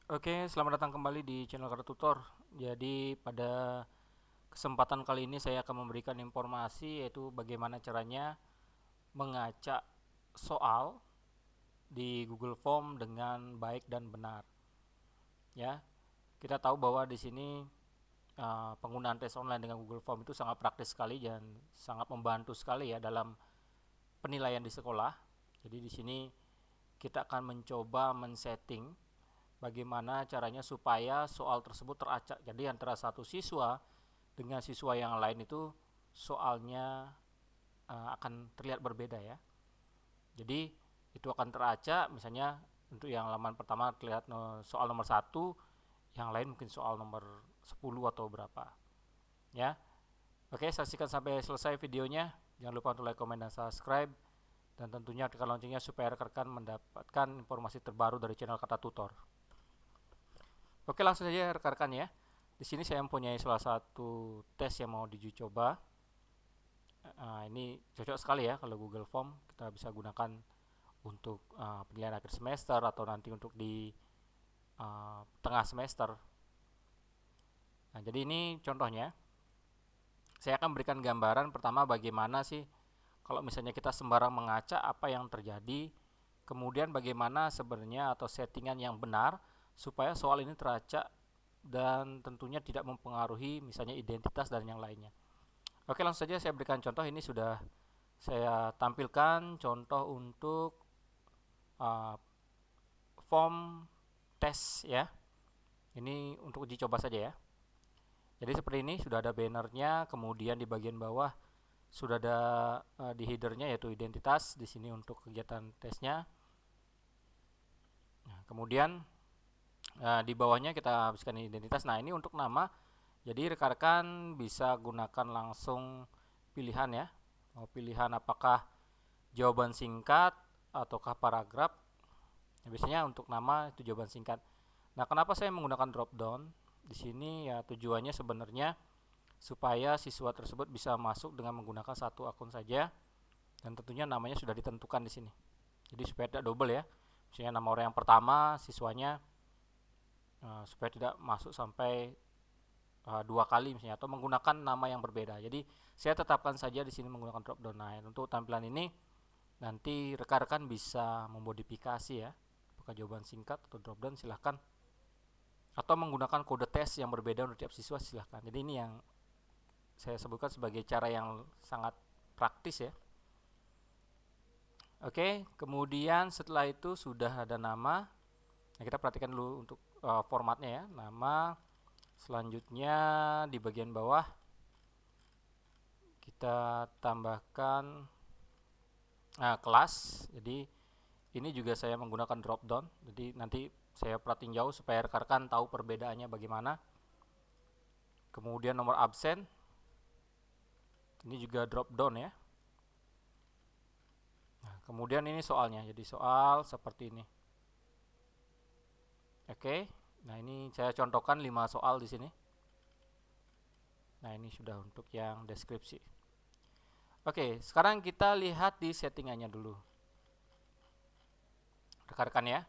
Oke, selamat datang kembali di channel Kata Tutor. Jadi pada kesempatan kali ini saya akan memberikan informasi yaitu bagaimana caranya mengacak soal di Google Form dengan baik dan benar. Ya, kita tahu bahwa di sini penggunaan tes online dengan Google Form itu sangat praktis sekali dan sangat membantu sekali ya dalam penilaian di sekolah. Jadi di sini kita akan mencoba men-setting bagaimana caranya supaya soal tersebut teracak. Jadi antara satu siswa dengan siswa yang lain itu soalnya akan terlihat berbeda ya. Jadi itu akan teracak, misalnya untuk yang halaman pertama terlihat soal nomor 1, yang lain mungkin soal nomor 10 atau berapa. Ya. Oke, saksikan sampai selesai videonya. Jangan lupa untuk like, comment, dan subscribe. Dan tentunya tekan loncengnya supaya rekan-rekan mendapatkan informasi terbaru dari channel Kata Tutor. Oke, langsung saja rekan-rekan ya. Di sini saya mempunyai salah satu tes yang mau diuji coba. Ini cocok sekali ya kalau Google Form kita bisa gunakan untuk penilaian akhir semester atau nanti untuk di tengah semester. Nah, jadi ini contohnya. Saya akan berikan gambaran pertama bagaimana sih kalau misalnya kita sembarang mengacak apa yang terjadi, kemudian bagaimana sebenarnya atau settingan yang benar supaya soal ini teracak dan tentunya tidak mempengaruhi misalnya identitas dan yang lainnya. Oke, langsung saja saya berikan contoh. Ini sudah saya tampilkan contoh untuk uh, form tes ya. Ini untuk uji coba saja ya. Jadi seperti ini sudah ada bannernya, kemudian di bagian bawah sudah ada di headernya yaitu identitas di sini untuk kegiatan tesnya. Nah, kemudian di bawahnya kita habiskan identitas. Nah, ini untuk nama. Jadi rekan-rekan bisa gunakan langsung pilihan ya. Mau pilihan apakah jawaban singkat ataukah paragraf. Nah, biasanya untuk nama itu jawaban singkat. Nah, kenapa saya menggunakan drop down? Di sini ya tujuannya sebenarnya supaya siswa tersebut bisa masuk dengan menggunakan satu akun saja dan tentunya namanya sudah ditentukan di sini. Jadi supaya tidak double ya. Misalnya nama orang yang pertama siswanya supaya tidak masuk sampai dua kali misalnya atau menggunakan nama yang berbeda. Jadi saya tetapkan saja di sini menggunakan drop down. Nah, untuk tampilan ini nanti rekan-rekan bisa memodifikasi ya. Apakah jawaban singkat atau drop down silahkan. Atau menggunakan kode tes yang berbeda untuk tiap siswa silahkan. Jadi ini yang saya sebutkan sebagai cara yang sangat praktis ya. Oke, kemudian setelah itu sudah ada nama. Nah, kita perhatikan dulu untuk formatnya ya. Nama, selanjutnya di bagian bawah kita tambahkan kelas. Jadi ini juga saya menggunakan drop down. Jadi nanti saya perhatiin jauh supaya rekan-rekan tahu perbedaannya bagaimana. Kemudian nomor absen. Ini juga drop down ya. Nah, kemudian ini soalnya. Jadi soal seperti ini. Oke. Nah, ini saya contohkan 5 soal di sini. Nah, ini sudah untuk yang deskripsi. Oke, sekarang kita lihat di settingannya dulu. Rekan-rekan ya.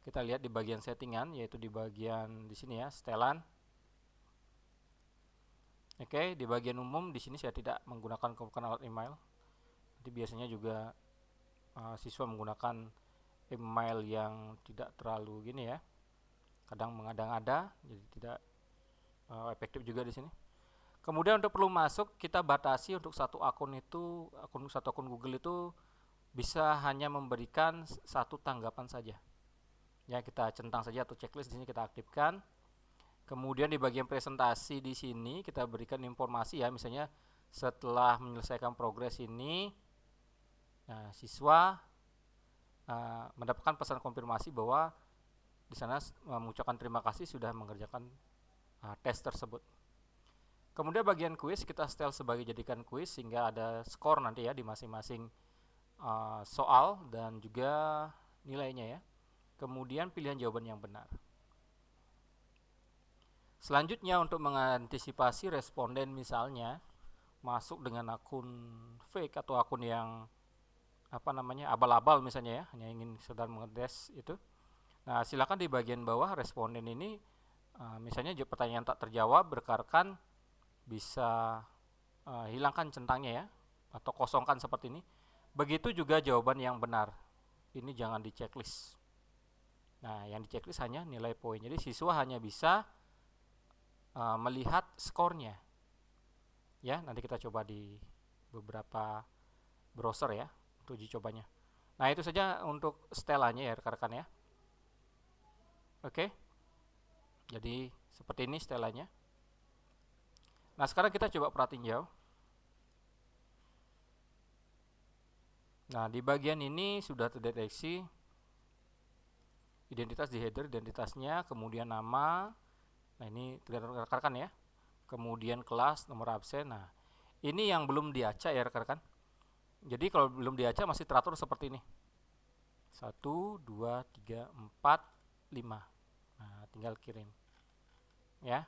Kita lihat di bagian settingan yaitu di bagian di sini ya, setelan. Oke, di bagian umum di sini saya tidak menggunakan alat email. Jadi biasanya juga siswa menggunakan email yang tidak terlalu gini ya. Kadang mengada-ngada, jadi tidak efektif juga di sini. Kemudian untuk perlu masuk kita batasi untuk satu akun itu, satu akun Google itu bisa hanya memberikan satu tanggapan saja. Ya, kita centang saja atau checklist di sini kita aktifkan. Kemudian di bagian presentasi di sini kita berikan informasi ya, misalnya setelah menyelesaikan progres ini, nah, siswa mendapatkan pesan konfirmasi bahwa di sana mengucapkan terima kasih sudah mengerjakan tes tersebut. Kemudian bagian kuis kita setel sebagai jadikan kuis sehingga ada skor nanti ya di masing-masing soal dan juga nilainya ya. Kemudian pilihan jawaban yang benar. Selanjutnya untuk mengantisipasi responden misalnya masuk dengan akun fake atau akun yang abal-abal misalnya ya, hanya ingin sekedar mengetes itu. Nah, silakan di bagian bawah responden ini misalnya pertanyaan tak terjawab berkarkan bisa hilangkan centangnya ya, atau kosongkan seperti ini. Begitu juga jawaban yang benar. Ini jangan di checklist. Nah, yang di checklist hanya nilai poin. Jadi siswa hanya bisa melihat skornya. Ya, nanti kita coba di beberapa browser ya untuk uji cobanya. Nah, itu saja untuk setelannya ya rekan-rekan ya. Oke. Jadi seperti ini setelannya. Nah, sekarang kita coba perhatiin jauh. Nah, di bagian ini sudah terdeteksi identitas di header, identitasnya, kemudian nama. Nah, ini terlihat rekan-rekan ya. Kemudian kelas, nomor absen. Nah, ini yang belum diacak ya rekan-rekan. Jadi kalau belum diacak masih teratur seperti ini. 1, 2, 3, 4, 5. Nah, tinggal kirim. Ya.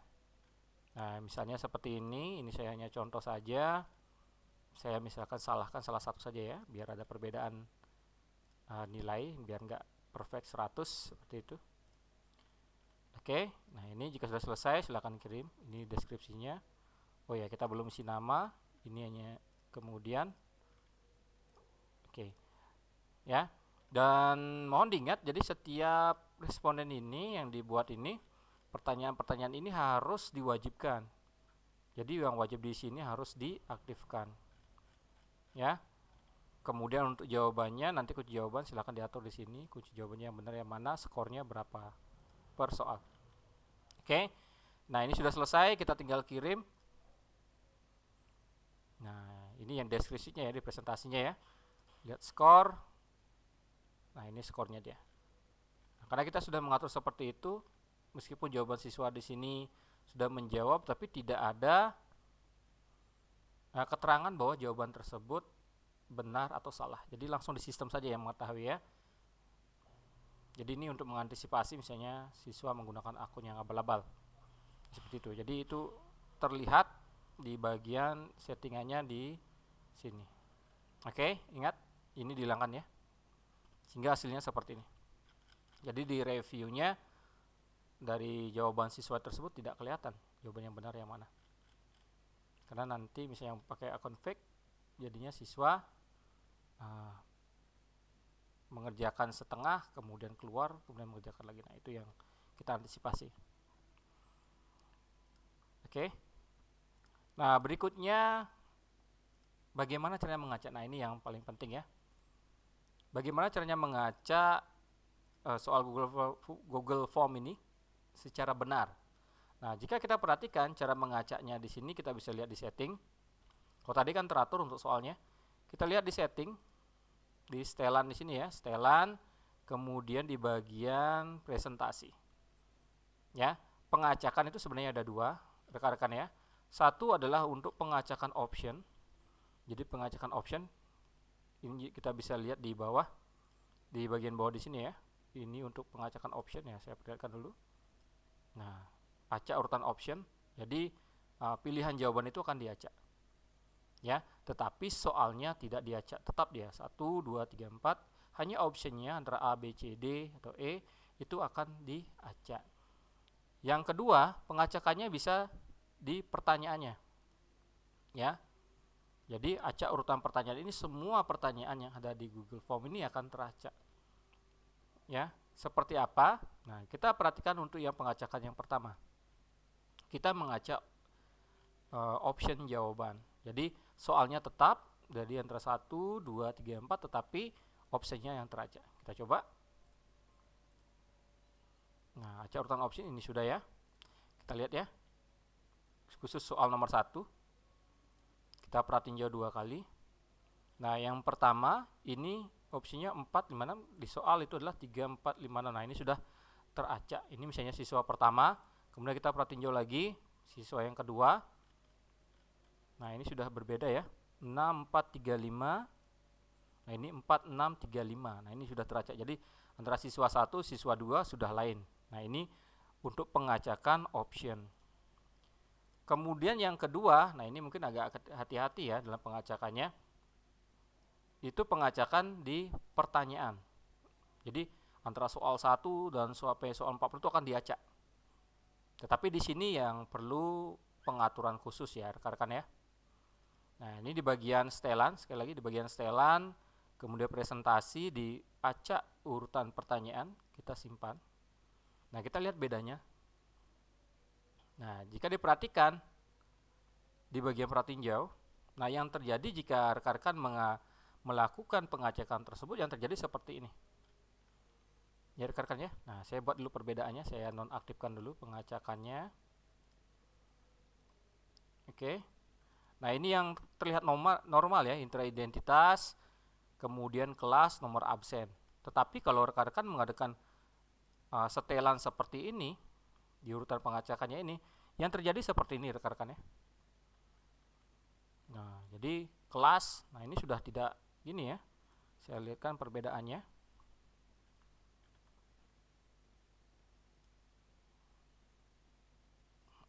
Nah, misalnya seperti ini saya hanya contoh saja. Saya misalkan salahkan salah satu saja ya, biar ada perbedaan nilai, biar nggak perfect 100 seperti itu. Oke, nah ini jika sudah selesai silakan kirim. Ini deskripsinya. Oh ya, kita belum isi nama. Ini hanya kemudian. Oke, ya. Dan mohon diingat, jadi setiap responden ini yang dibuat ini, pertanyaan-pertanyaan ini harus diwajibkan. Jadi yang wajib di sini harus diaktifkan. Ya. Kemudian untuk jawabannya nanti kunci jawaban silakan diatur di sini. Kunci jawabannya yang benar yang mana, skornya berapa per soal. Oke. Nah, ini sudah selesai, kita tinggal kirim. Nah, ini yang deskripsinya ya, di presentasinya ya. Lihat skor. Nah, ini skornya dia. Nah, karena kita sudah mengatur seperti itu, meskipun jawaban siswa di sini sudah menjawab, tapi tidak ada keterangan bahwa jawaban tersebut benar atau salah. Jadi langsung di sistem saja yang mengetahui ya. Jadi ini untuk mengantisipasi misalnya siswa menggunakan akun yang abal-abal. Seperti itu. Jadi itu terlihat di bagian settingannya di sini. Oke, ingat ini dihilangkan ya. Sehingga hasilnya seperti ini. Jadi di reviewnya dari jawaban siswa tersebut tidak kelihatan jawaban yang benar yang mana. Karena nanti misalnya yang pakai akun fake, jadinya siswa mengerjakan setengah, kemudian keluar, kemudian mengerjakan lagi. Nah, itu yang kita antisipasi. Oke. Nah, berikutnya bagaimana caranya mengacak? Nah, ini yang paling penting ya. Bagaimana caranya mengacak soal Google Form ini secara benar? Nah, jika kita perhatikan cara mengacaknya di sini, kita bisa lihat di setting. Kalau tadi kan teratur untuk soalnya, kita lihat di setting, di setelan di sini ya, setelan, kemudian di bagian presentasi. Ya, pengacakan itu sebenarnya ada dua, rekan-rekan ya. Satu adalah untuk pengacakan option. Jadi pengacakan option ini kita bisa lihat di bawah, di bagian bawah di sini ya. Ini untuk pengacakan option ya, saya perlihatkan dulu. Nah, acak urutan option. Jadi pilihan jawaban itu akan diacak. Ya, tetapi soalnya tidak diacak, tetap dia 1, 2, 3, 4, hanya optionnya antara A, B, C, D atau E itu akan diacak. Yang kedua, pengacakannya bisa di pertanyaannya. Ya. Jadi acak urutan pertanyaan ini, semua pertanyaan yang ada di Google Form ini akan teracak. Ya, seperti apa? Nah, kita perhatikan untuk yang pengacakan yang pertama. Kita mengacak option jawaban. Jadi soalnya tetap dari antara 1, 2, 3, 4, tetapi optionnya yang teracak. Kita coba. Nah, acak urutan option ini sudah ya. Kita lihat ya. Khusus soal nomor 1. Kita perhatiin jauh 2 kali. Nah, yang pertama ini opsinya 4, 5, 6. Di soal itu adalah 3, 4, 5, 6. Nah, ini sudah teracak. Ini misalnya siswa pertama. Kemudian kita perhatiin jauh lagi. Siswa yang kedua. Nah, ini sudah berbeda ya. 6, 4, 3, 5. Nah, ini 4, 6, 3, 5. Nah, ini sudah teracak. Jadi antara siswa 1, siswa 2 sudah lain. Nah, ini untuk pengacakan option. Kemudian yang kedua, nah ini mungkin agak hati-hati ya dalam pengacakannya. Itu pengacakan di pertanyaan. Jadi antara soal 1 dan soal 40 itu akan diacak. Tetapi di sini yang perlu pengaturan khusus ya rekan-rekan ya. Nah, ini di bagian setelan, sekali lagi di bagian setelan, kemudian presentasi, diacak urutan pertanyaan, kita simpan. Nah, kita lihat bedanya. Nah, jika diperhatikan di bagian pratinjau, nah yang terjadi jika rekan-rekan melakukan pengacakan tersebut, yang terjadi seperti ini. Ya rekan-rekan ya. Nah, saya buat dulu perbedaannya, saya nonaktifkan dulu pengacakannya. Oke. Nah, ini yang terlihat normal ya, intra identitas, kemudian kelas, nomor absen. Tetapi kalau rekan-rekan mengadakan setelan seperti ini, di urutan pengacakannya ini, yang terjadi seperti ini rekan-rekan ya. Nah, jadi kelas, nah ini sudah tidak gini ya. Saya lihatkan perbedaannya.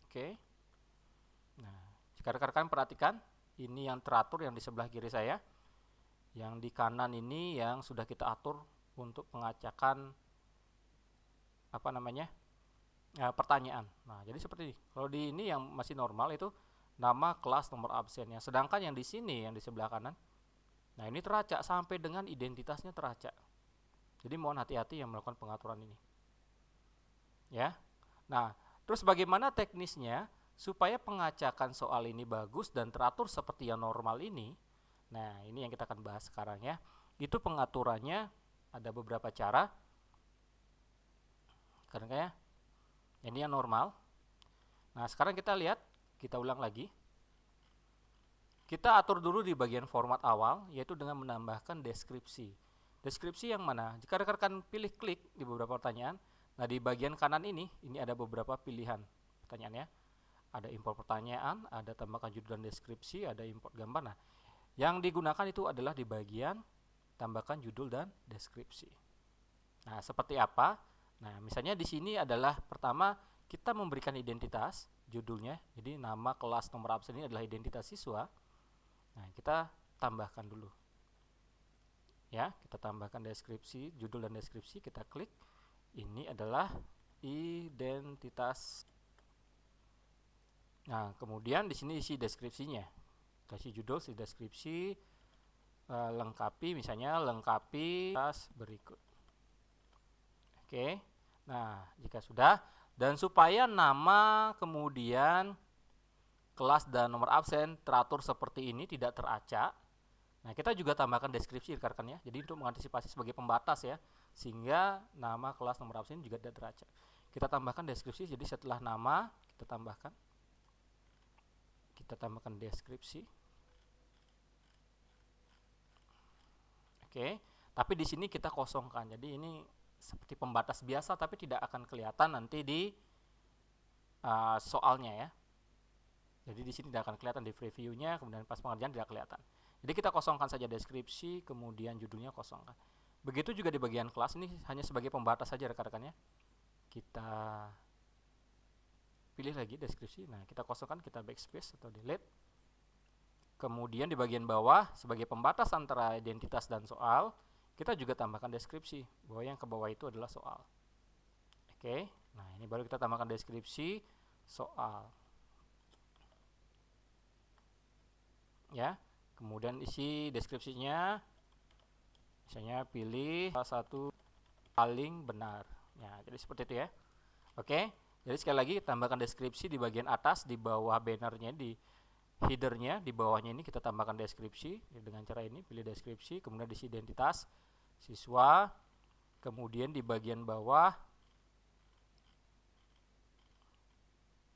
Oke. Nah, jika rekan-rekan perhatikan, ini yang teratur yang di sebelah kiri saya. Yang di kanan ini yang sudah kita atur untuk pengacakan pertanyaan. Nah, jadi seperti ini. Kalau di ini yang masih normal itu nama, kelas, nomor absennya. Sedangkan yang di sini yang di sebelah kanan, nah ini teracak sampai dengan identitasnya teracak. Jadi mohon hati-hati yang melakukan pengaturan ini. Ya. Nah, terus bagaimana teknisnya supaya pengacakan soal ini bagus dan teratur seperti yang normal ini? Nah, ini yang kita akan bahas sekarang ya. Itu pengaturannya ada beberapa cara. Karena ini yang normal. Nah, sekarang kita lihat, kita ulang lagi. Kita atur dulu di bagian format awal, yaitu dengan menambahkan deskripsi. Deskripsi yang mana? Jika rekan-rekan pilih klik di beberapa pertanyaan, nah di bagian kanan ini ada beberapa pilihan pertanyaannya. Ada import pertanyaan, ada tambahkan judul dan deskripsi, ada import gambar. Nah, yang digunakan itu adalah di bagian tambahkan judul dan deskripsi. Nah, seperti apa? Nah, misalnya di sini adalah pertama kita memberikan identitas, judulnya. Jadi nama, kelas, nomor absen ini adalah identitas siswa. Nah, kita tambahkan dulu. Ya, kita tambahkan deskripsi, judul dan deskripsi, kita klik. Ini adalah identitas. Nah, kemudian di sini isi deskripsinya. Kasih judul, isi deskripsi, lengkapi misalnya lengkapi tas berikut. Oke. Nah, jika sudah dan supaya nama kemudian kelas dan nomor absen teratur seperti ini, tidak teracak. Nah, kita juga tambahkan deskripsi rekan-rekan ya. Jadi untuk mengantisipasi sebagai pembatas ya, sehingga nama, kelas, nomor absen juga tidak teracak. Kita tambahkan deskripsi, jadi setelah nama kita tambahkan deskripsi. Oke, tapi di sini kita kosongkan. Jadi ini seperti pembatas biasa, tapi tidak akan kelihatan nanti di soalnya ya. Jadi di sini tidak akan kelihatan di previewnya, kemudian pas pengerjaan tidak kelihatan. Jadi kita kosongkan saja deskripsi, kemudian judulnya kosongkan. Begitu juga di bagian kelas, ini hanya sebagai pembatas saja rekan-rekannya. Kita pilih lagi deskripsi, nah kita kosongkan, kita backspace atau delete. Kemudian di bagian bawah, sebagai pembatas antara identitas dan soal, kita juga tambahkan deskripsi, bahwa yang ke bawah itu adalah soal. Oke, nah ini baru kita tambahkan deskripsi soal. Ya, kemudian isi deskripsinya, misalnya pilih salah satu paling benar. Ya, jadi seperti itu ya. Oke, jadi sekali lagi tambahkan deskripsi di bagian atas, di bawah bannernya, di headernya, di bawahnya ini kita tambahkan deskripsi dengan cara ini, pilih deskripsi, kemudian isi identitas siswa, kemudian di bagian bawah.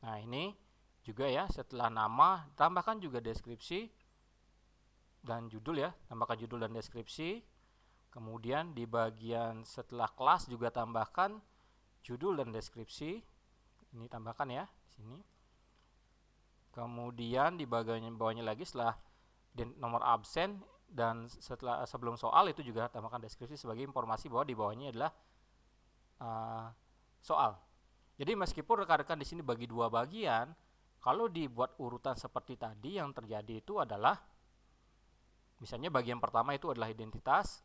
Nah, ini juga ya, setelah nama tambahkan juga deskripsi dan judul ya, tambahkan judul dan deskripsi. Kemudian di bagian setelah kelas juga tambahkan judul dan deskripsi. Ini tambahkan ya di sini. Kemudian di bagian bawahnya lagi setelah nomor absen dan sebelum soal itu juga tambahkan deskripsi sebagai informasi bahwa di bawahnya adalah soal. Jadi meskipun rekan-rekan di sini bagi dua bagian, kalau dibuat urutan seperti tadi, yang terjadi itu adalah misalnya bagian pertama itu adalah identitas,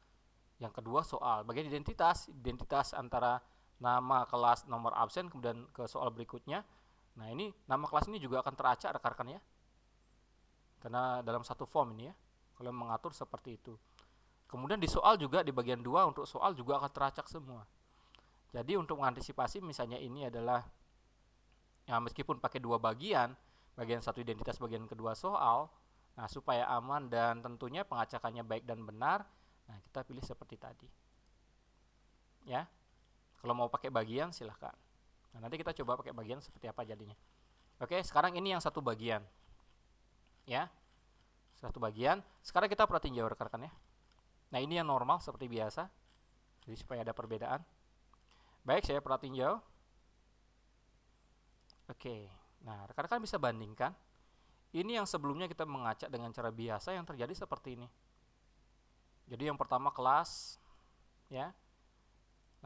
yang kedua soal. Bagian identitas antara nama, kelas, nomor absen, kemudian ke soal berikutnya. Nah, ini nama kelas ini juga akan teracak rekan-rekan ya, karena dalam satu form ini ya, kalau mengatur seperti itu. Kemudian di soal juga, di bagian 2 untuk soal juga akan teracak semua. Jadi untuk mengantisipasi misalnya ini adalah ya, meskipun pakai dua bagian satu identitas, bagian kedua soal, nah supaya aman dan tentunya pengacakannya baik dan benar, nah kita pilih seperti tadi ya. Kalau mau pakai bagian silahkan. Nah, nanti kita coba pakai bagian seperti apa jadinya. Oke, sekarang ini yang satu bagian ya, satu bagian. Sekarang kita perhatiin jauh rekan-rekan ya. Nah, ini yang normal seperti biasa, jadi supaya ada perbedaan. Baik, saya perhatiin jauh. Oke, nah rekan-rekan bisa bandingkan. Ini yang sebelumnya kita mengacak dengan cara biasa, yang terjadi seperti ini. Jadi yang pertama kelas ya.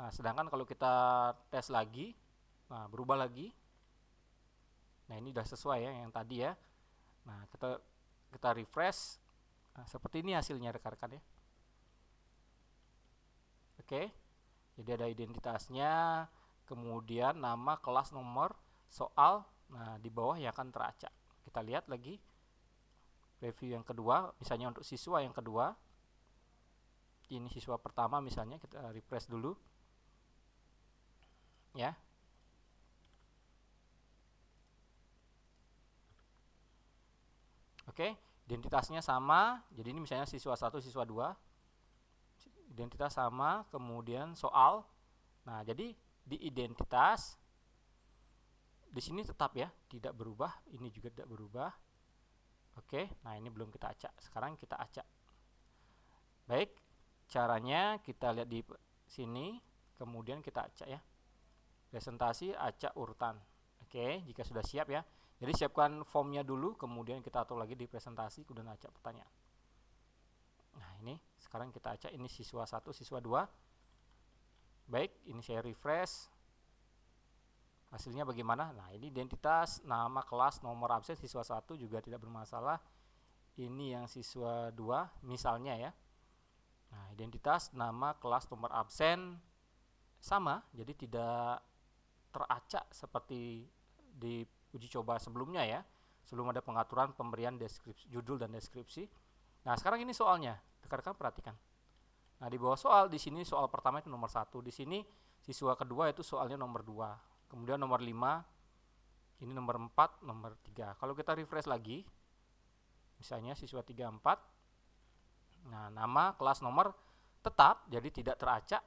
Nah, sedangkan kalau kita tes lagi, nah berubah lagi. Nah, ini sudah sesuai ya yang tadi ya. Nah, kita refresh. Nah, seperti ini hasilnya rekan-rekan ya. Oke. Jadi ada identitasnya, kemudian nama, kelas, nomor, soal. Nah, di bawah yang akan teracak. Kita lihat lagi review yang kedua, misalnya untuk siswa yang kedua. Ini siswa pertama misalnya, kita refresh dulu. Ya. Oke, identitasnya sama. Jadi ini misalnya siswa 1, siswa 2. Identitas sama, kemudian soal. Nah, jadi di identitas di sini tetap ya, tidak berubah, ini juga tidak berubah. Oke, nah ini belum kita acak. Sekarang kita acak. Baik, caranya kita lihat di sini, kemudian kita acak ya. Presentasi, acak urutan. Oke, jika sudah siap ya. Jadi siapkan formnya dulu, kemudian kita atur lagi di presentasi, kemudian acak pertanyaan. Nah, ini sekarang kita acak, ini siswa 1, siswa 2. Baik, ini saya refresh. Hasilnya bagaimana? Nah, ini identitas, nama, kelas, nomor absen siswa 1 juga tidak bermasalah. Ini yang siswa 2 misalnya ya. Nah, identitas, nama, kelas, nomor absen sama, jadi tidak teracak seperti di uji coba sebelumnya ya. Sebelum ada pengaturan pemberian deskripsi, judul dan deskripsi. Nah, sekarang ini soalnya. Rekan-rekan perhatikan. Nah, di bawah soal, di sini soal pertama itu nomor 1. Di sini siswa kedua itu soalnya nomor 2. Kemudian nomor 5, ini nomor 4, nomor 3. Kalau kita refresh lagi, misalnya siswa 3, 4. Nah, nama, kelas, nomor tetap, jadi tidak teracak.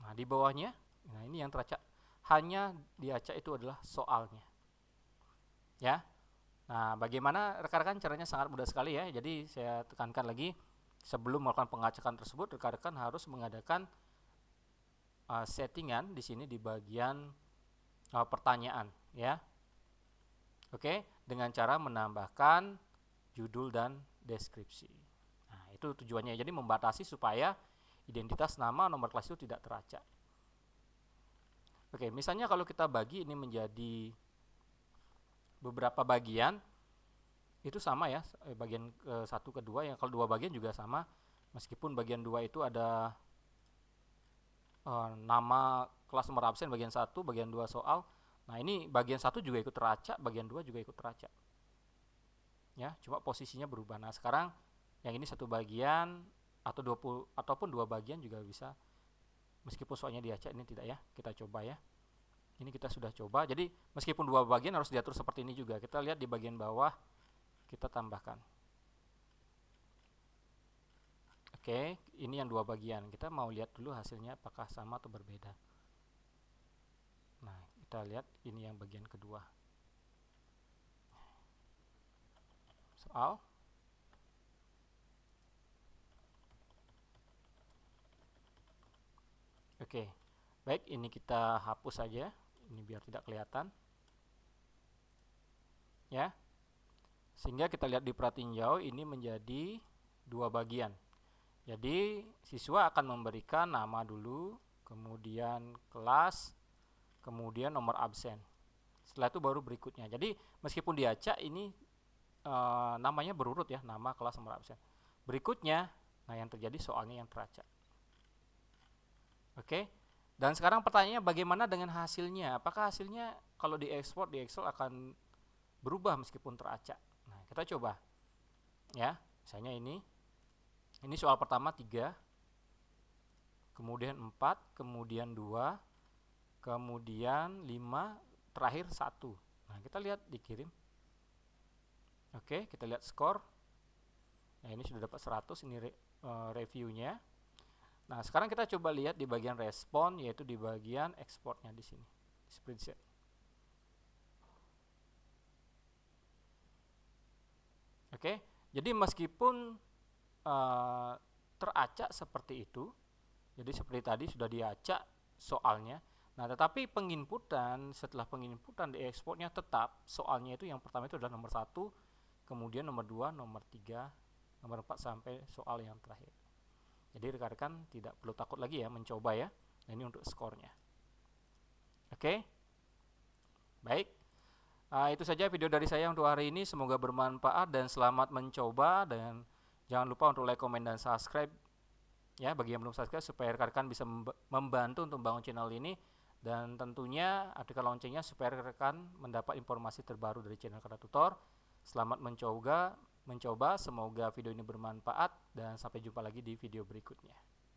Nah, di bawahnya, nah ini yang teracak. Hanya diacak itu adalah soalnya. Ya. Nah, bagaimana rekan-rekan? Caranya sangat mudah sekali ya. Jadi saya tekankan lagi, sebelum melakukan pengacakan tersebut, rekan-rekan harus mengadakan settingan di sini di bagian pertanyaan ya. Oke, dengan cara menambahkan judul dan deskripsi. Nah, itu tujuannya. Jadi membatasi supaya identitas, nama, nomor kelas itu tidak teracak. Oke, misalnya kalau kita bagi ini menjadi beberapa bagian, itu sama ya, bagian ke 1 ke 2, yang kalau 2 bagian juga sama, meskipun bagian 2 itu ada nama, kelas, nomor absen bagian 1, bagian 2 soal. Nah, ini bagian 1 juga ikut teracak, bagian 2 juga ikut teracak. Ya, cuma posisinya berubah. Nah, sekarang yang ini satu bagian atau 20 ataupun 2 bagian juga bisa. Meskipun soalnya diacak, ini tidak ya. Kita coba ya. Ini kita sudah coba. Jadi, meskipun 2 bagian harus diatur seperti ini juga. Kita lihat di bagian bawah, kita tambahkan. Oke, ini yang 2 bagian. Kita mau lihat dulu hasilnya apakah sama atau berbeda. Nah, kita lihat ini yang bagian kedua. Soal. Oke, baik, ini kita hapus saja. Ini biar tidak kelihatan. Ya. Sehingga kita lihat di pratinjau ini menjadi 2 bagian. Jadi siswa akan memberikan nama dulu, kemudian kelas, kemudian nomor absen. Setelah itu baru berikutnya. Jadi meskipun diacak ini namanya berurut ya, nama, kelas, nomor absen. Berikutnya, nah yang terjadi soalnya yang teracak. Oke. Dan sekarang pertanyaannya bagaimana dengan hasilnya? Apakah hasilnya kalau diekspor di Excel akan berubah meskipun teracak? Nah, kita coba ya. Misalnya ini soal pertama 3, kemudian 4, kemudian 2, kemudian 5, terakhir 1. Nah, kita lihat dikirim. Oke, kita lihat skor. Nah, ini sudah dapat 100, ini reviewnya. Nah, sekarang kita coba lihat di bagian respon, yaitu di bagian ekspornya di sini, spreadsheet. Oke, jadi meskipun teracak seperti itu, jadi seperti tadi sudah diacak soalnya. Nah, tetapi penginputan, setelah penginputan di ekspornya tetap soalnya itu yang pertama itu adalah nomor 1, kemudian nomor 2, nomor 3, nomor 4 sampai soal yang terakhir. Jadi rekan-rekan tidak perlu takut lagi ya mencoba ya. Nah, ini untuk skornya. Oke. Baik. Itu saja video dari saya untuk hari ini. Semoga bermanfaat dan selamat mencoba, dan jangan lupa untuk like, komen, dan subscribe ya bagi yang belum subscribe, supaya rekan-rekan bisa membantu untuk membangun channel ini, dan tentunya aktifkan loncengnya supaya rekan-rekan mendapat informasi terbaru dari channel Kata Tutor. Selamat mencoba, semoga video ini bermanfaat, dan sampai jumpa lagi di video berikutnya.